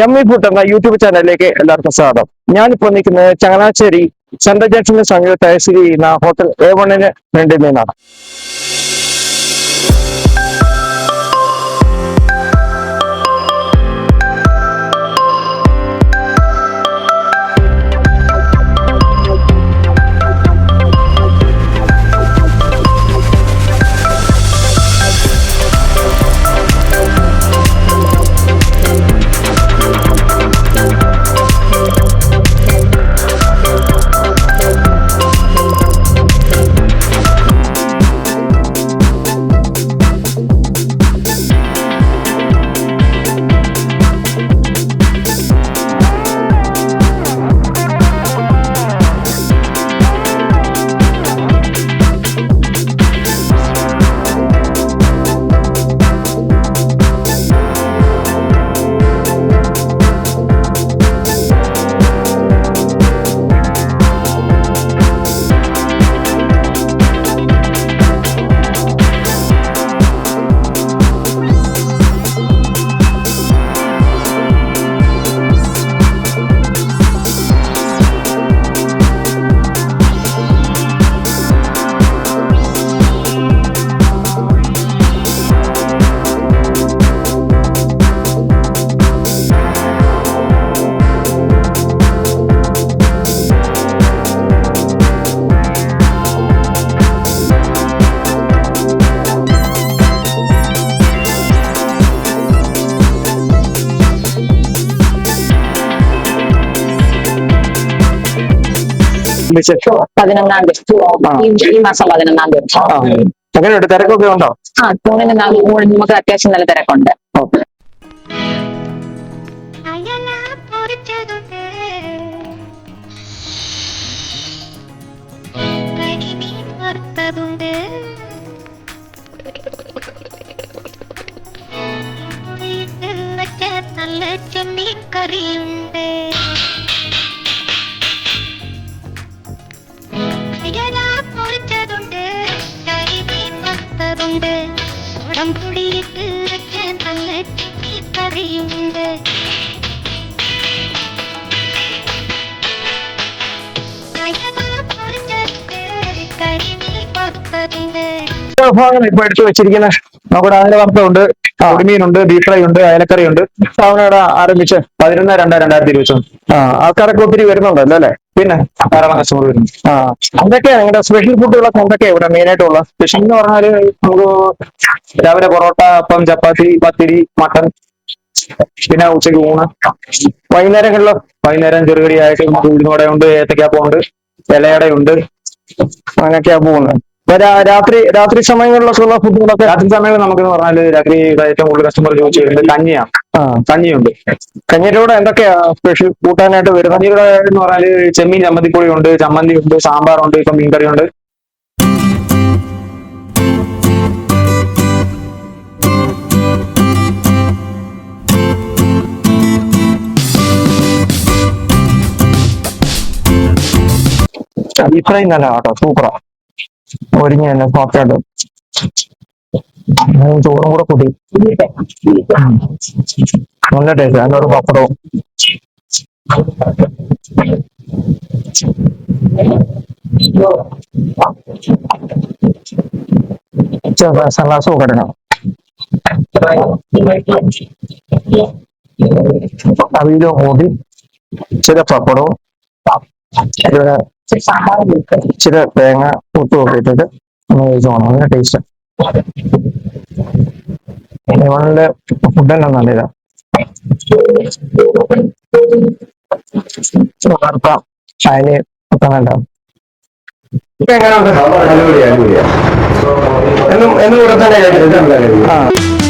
ME food എന്ന YouTube ചാനലിലേക്ക് എല്ലാവർക്കും സ്വാഗതം. ഞാനിപ്പോൾ നിൽക്കുന്നത് ചങ്ങനാശ്ശേരി സെൻട്രൽ ജംഗ്ഷന് സമീപത്തായി സ്ഥിതി ചെയ്യുന്ന ഹോട്ടൽ A1 ഫ്രണ്ടിൽ നിന്നാണ്. പതിനൊന്നാം തീയതി ഈ മാസം 11-ാം തീയതി. എങ്ങനെയുണ്ട്? തിരക്കൊക്കെ ഉണ്ടോ? ഊണിന് നമുക്ക് അത്യാവശ്യം നല്ല തിരക്കുണ്ട്. നല്ല ചെമ്മീൻ കറിയുണ്ട്. പൊരിച്ചതുണ്ട്, കരിമീൻ വറുത്തതുണ്ട്, ഉടമ്പുടിയിട്ട് നല്ല ചെമ്മീൻ കറിയുണ്ട്. കരിമീൻ വറുത്തതുണ്ട്. വിഭവങ്ങൾ ഇപ്പൊ എടുത്തു വെച്ചിരിക്കുന്നത് നമ്മുടെ അതിന്റെ വറുത്തമുണ്ട്, ഉടുമീനുണ്ട്, ബീഫ് ഫ്രൈ ഉണ്ട്, അയലക്കറി ഉണ്ട്. സാധനം ആരംഭിച്ച് 11/2/2021. ആൾക്കാരൊക്കെ ഒത്തിരി വരുന്നുണ്ടല്ലോ അല്ലെ? പിന്നെ ധാരാളം കസ്റ്റമർ വരുന്നു. എന്തൊക്കെയാ നിങ്ങളുടെ സ്പെഷ്യൽ ഫുഡുകളൊക്കെ എന്തൊക്കെയാ ഇവിടെ മെയിൻ ആയിട്ടുള്ള? സ്പെഷ്യൽ എന്ന് പറഞ്ഞാല് നമുക്ക് രാവിലെ പൊറോട്ട, അപ്പം, ചപ്പാത്തി, പത്തിരി, മട്ടൻ, പിന്നെ ഉച്ചയ്ക്ക് ഊണ്. വൈകുന്നേരം ചെറുകടിയായിട്ട് നമുക്ക് ഉഴുന്നോടെയുണ്ട്, ഏത്തക്കാപ്പമുണ്ട്, ഇലയടയുണ്ട്, അങ്ങനെയൊക്കെയാ പോകുന്നത്. രാത്രി സമയങ്ങളിലൊക്കെ ഉള്ള ഫുഡുകളൊക്കെ രാത്രി സമയങ്ങളിൽ നമുക്ക് പറഞ്ഞാല് രാത്രി ഏറ്റവും കൂടുതൽ കസ്റ്റമർ ചോദിച്ചു വരുന്നത് കഞ്ഞിയാണ്. കഞ്ഞിയുണ്ട്. കഞ്ഞിയുടെ കൂടെ എന്തൊക്കെയാ സ്പെഷ്യൽ കൂട്ടാനായിട്ട് വരുന്നത്? കഞ്ഞിയുടെ എന്ന് പറഞ്ഞാല് ചെമ്മീൻ ചമ്മന്തിപ്പൊടി ഉണ്ട്, ചമ്മന്തി ഉണ്ട്, സാമ്പാറുണ്ട്, ഇപ്പൊ മീൻകറി ഉണ്ട്. ബീഫ് ഫ്രൈ നല്ല കേട്ടോ, സൂപ്പറാ. ഒരുങ്ങി തന്നെ സോഫ്റ്റായിട്ട് ചോറും കൂടെ കൂട്ടി നല്ല ടേസ്റ്റ്. അതിനൊരു പപ്പടവും സലാസും ഒക്കെ ഇടണം. അവിയലും കൂടി ഇച്ചിരി പപ്പടവും ഇച്ചിരി തേങ്ങ ഉപ്പും ഒക്കെ ഇട്ടിട്ട് ഒന്ന് കഴിച്ചു പോകണം. നല്ല ടേസ്റ്റ്. A1 ഫുഡെല്ലാം നല്ലതാ. വാർത്ത അതിന് ഒക്കെ നല്ലതാണ്. എന്നും ഇവിടെ തന്നെ കഴിക്കുന്നത്.